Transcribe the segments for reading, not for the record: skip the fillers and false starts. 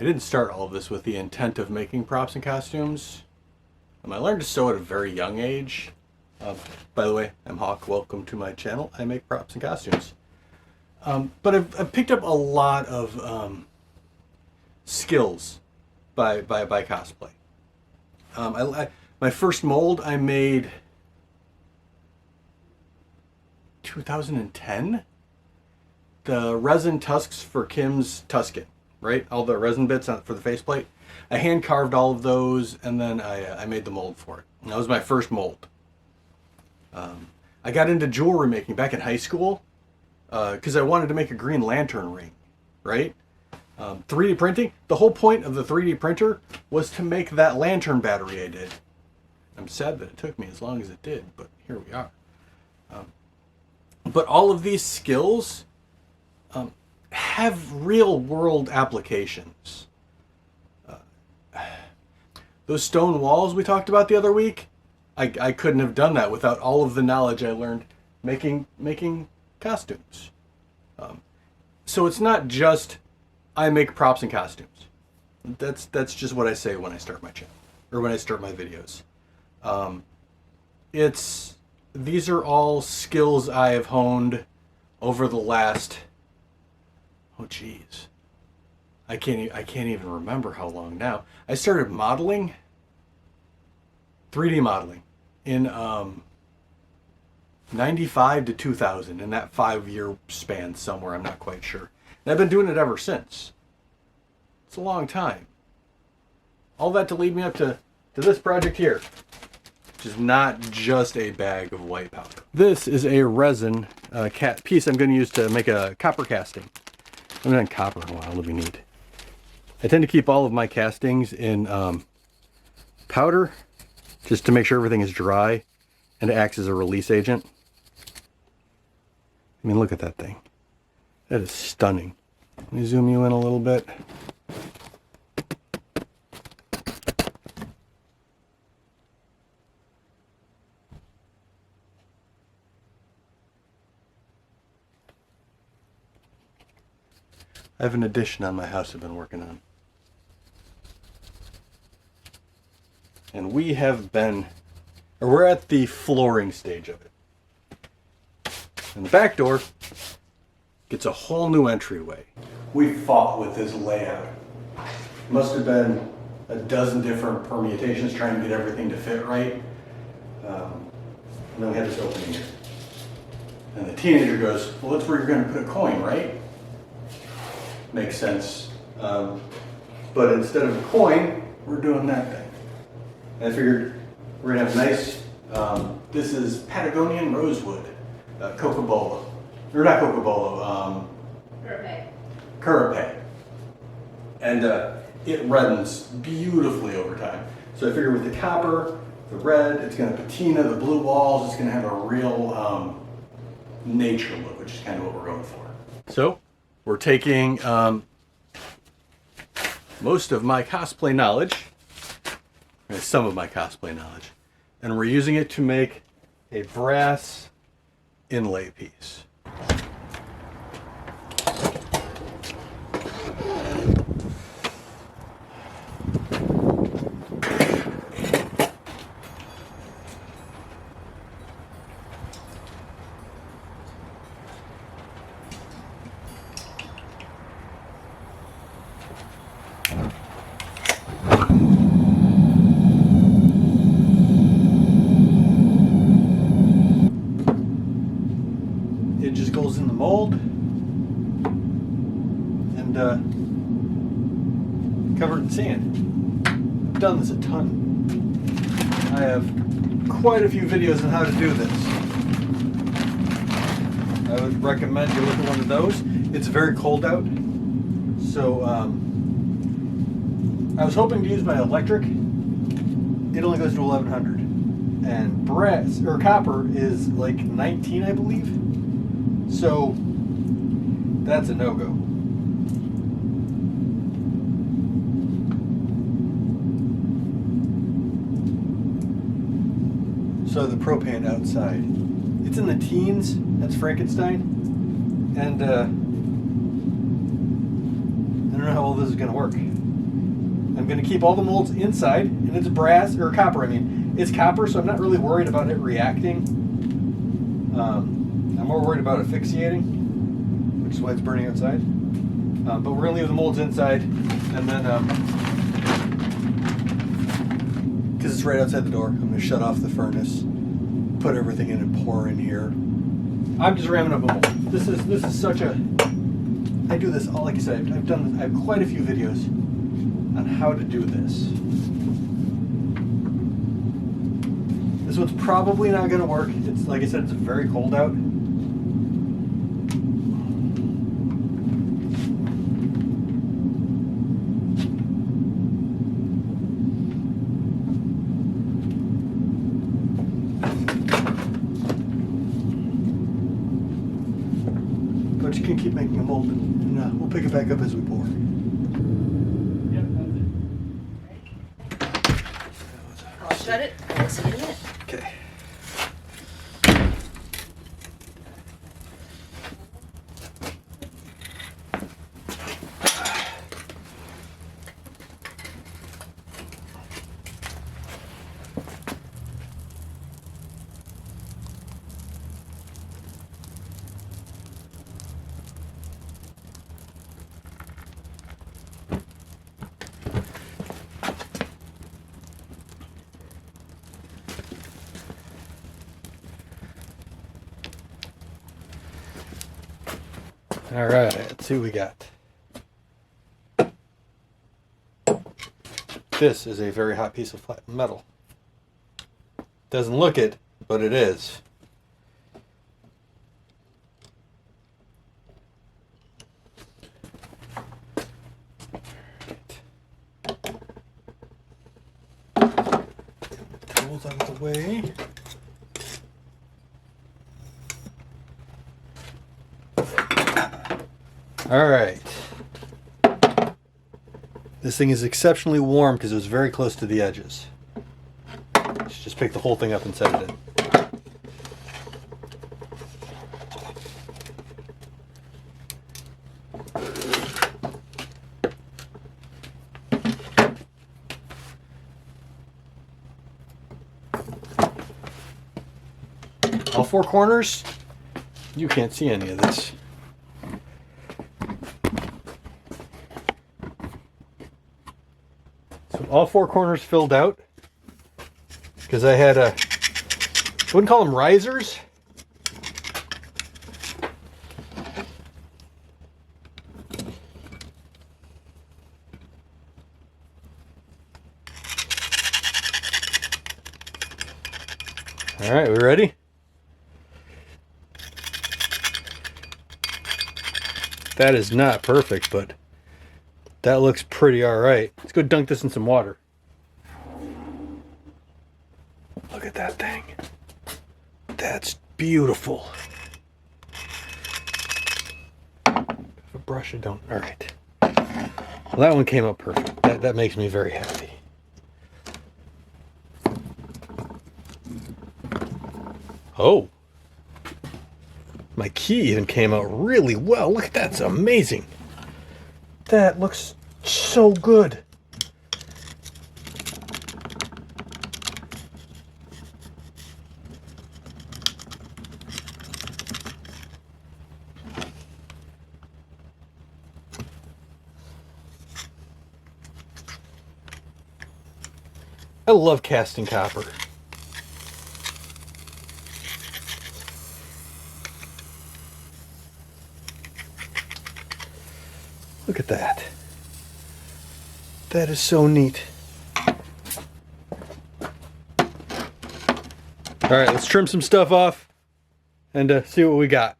I didn't start all of this with the intent of making props and costumes. I learned to sew at a very young age. By the way, I'm Hawk. Welcome to my channel. I make props and costumes. But I've picked up a lot of skills by cosplay. My first mold I made 2010. The resin tusks for Kim's Tuscan, right? All the resin bits for the faceplate. I hand carved all of those, and then I made the mold for it. And that was my first mold. I got into jewelry making back in high school because I wanted to make a Green Lantern ring, right? 3D printing. The whole point of the 3D printer was to make that lantern battery I did. I'm sad that it took me as long as it did, but here we are. But all of these skills have real-world applications. Those stone walls we talked about the other week, I couldn't have done that without all of the knowledge I learned making costumes. So it's not just I make props and costumes. That's just what I say when I start my channel or when I start my videos. These are all skills I have honed over the last, oh geez, I can't even remember how long now. I started modeling, 3D modeling, in 95 to 2000, in that 5-year span somewhere, I'm not quite sure. And I've been doing it ever since. It's a long time. All that to lead me up to this project here, which is not just a bag of white powder. This is a resin piece I'm going to use to make a copper casting. I haven't done copper in a while, it'll be neat. I tend to keep all of my castings in powder, just to make sure everything is dry, and it acts as a release agent. I mean, look at that thing. That is stunning. Let me zoom you in a little bit. I have an addition on my house I've been working on. And we're at the flooring stage of it. And the back door gets a whole new entryway. We fought with this layout. Must have been a dozen different permutations trying to get everything to fit right. And then we had this opening here. And the teenager goes, well, that's where you're going to put a coin, right? Makes sense. But instead of a coin, we're doing that thing. And I figured we're going to have nice, this is Patagonian rosewood, cocobolo. Or not cocobolo, Curape. And it reddens beautifully over time. So I figured with the copper, the red, it's going to patina the blue walls, it's going to have a real nature look, which is kind of what we're going for. So we're taking most of my cosplay knowledge, some of my cosplay knowledge, and we're using it to make a brass inlay piece. It just goes in the mold and covered in sand. I've done this a ton. I have quite a few videos on how to do this. I would recommend you look at one of those. It's very cold out, so I was hoping to use my electric. It only goes to 1100, and brass or copper is like 19, I believe. So that's a no-go. So the propane outside, it's in the teens. That's Frankenstein. And I don't know how all this is going to work. I'm going to keep all the molds inside, and it's brass, or copper, I mean. It's copper, so I'm not really worried about it reacting. I'm more worried about asphyxiating, which is why it's burning outside. But we're going to leave the molds inside, and then, because it's right outside the door, I'm going to shut off the furnace, put everything in and pour in here. I'm just ramming up a mold. This is such a... I do this all, like I said, I have quite a few videos on how to do this. This one's probably not going to work. It's, like I said, it's very cold out. But you can keep making a mold, and we'll pick it back up as we pour. Yep, that's it. I'll shut it. We'll see you in a minute. Okay. All right, let's see what we got. This is a very hot piece of flat metal. Doesn't look it, but it is. Tools out of the way. All right. This thing is exceptionally warm because it was very close to the edges. Let's just pick the whole thing up and set it in. All four corners, you can't see any of this. All four corners filled out because I had I wouldn't call them risers. All right, we ready? That is not perfect, but that looks pretty all right. Let's go dunk this in some water. Look at that thing. That's beautiful. A brush, I don't. All right. Well, that one came up perfect. That makes me very happy. Oh. My key even came out really well. Look at that. That's amazing. That looks so good. I love casting copper. Look at that. That is so neat. All right, let's trim some stuff off and see what we got.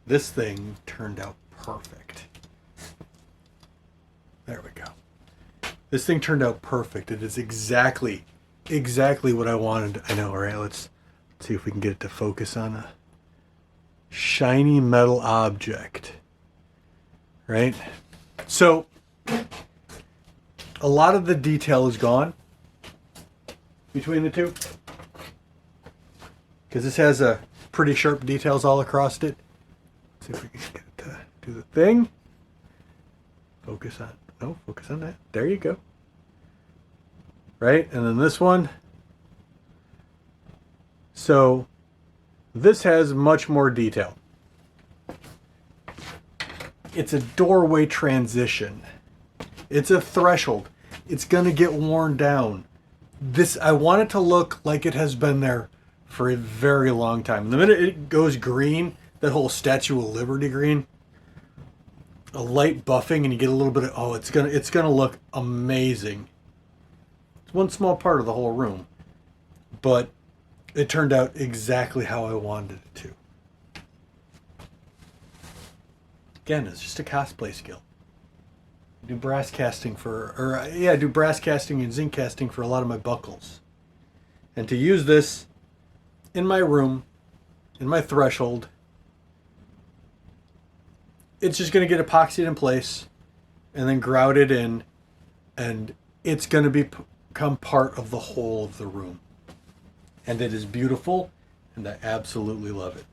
This thing turned out perfect. There we go. This thing turned out perfect. It is exactly what I wanted. I know, right? Let's see if we can get it to focus on a shiny metal object. Right? So, a lot of the detail is gone between the two. Because this has a pretty sharp details all across it. Let's see if we can get it to do the thing. Focus on that. There you go. Right? And then this one. So, this has much more detail. It's a doorway transition. It's a threshold. It's going to get worn down. I want it to look like it has been there for a very long time. The minute it goes green, that whole Statue of Liberty green, a light buffing, and you get a little bit of, it's gonna look amazing. It's one small part of the whole room, but it turned out exactly how I wanted it to. Again, it's just a cosplay skill. Do brass casting do brass casting and zinc casting for a lot of my buckles. And to use this in my room, in my threshold, it's just going to get epoxied in place and then grouted in, and it's going to become part of the whole of the room. And it is beautiful, and I absolutely love it.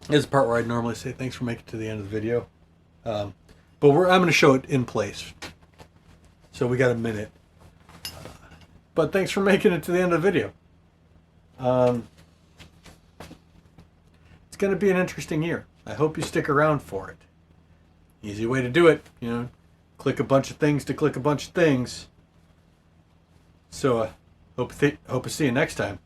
This is the part where I'd normally say thanks for making it to the end of the video. But I'm going to show it in place. So we got a minute. But thanks for making it to the end of the video. It's going to be an interesting year. I hope you stick around for it. Easy way to do it, click a bunch of things to click a bunch of things. So hope to see you next time.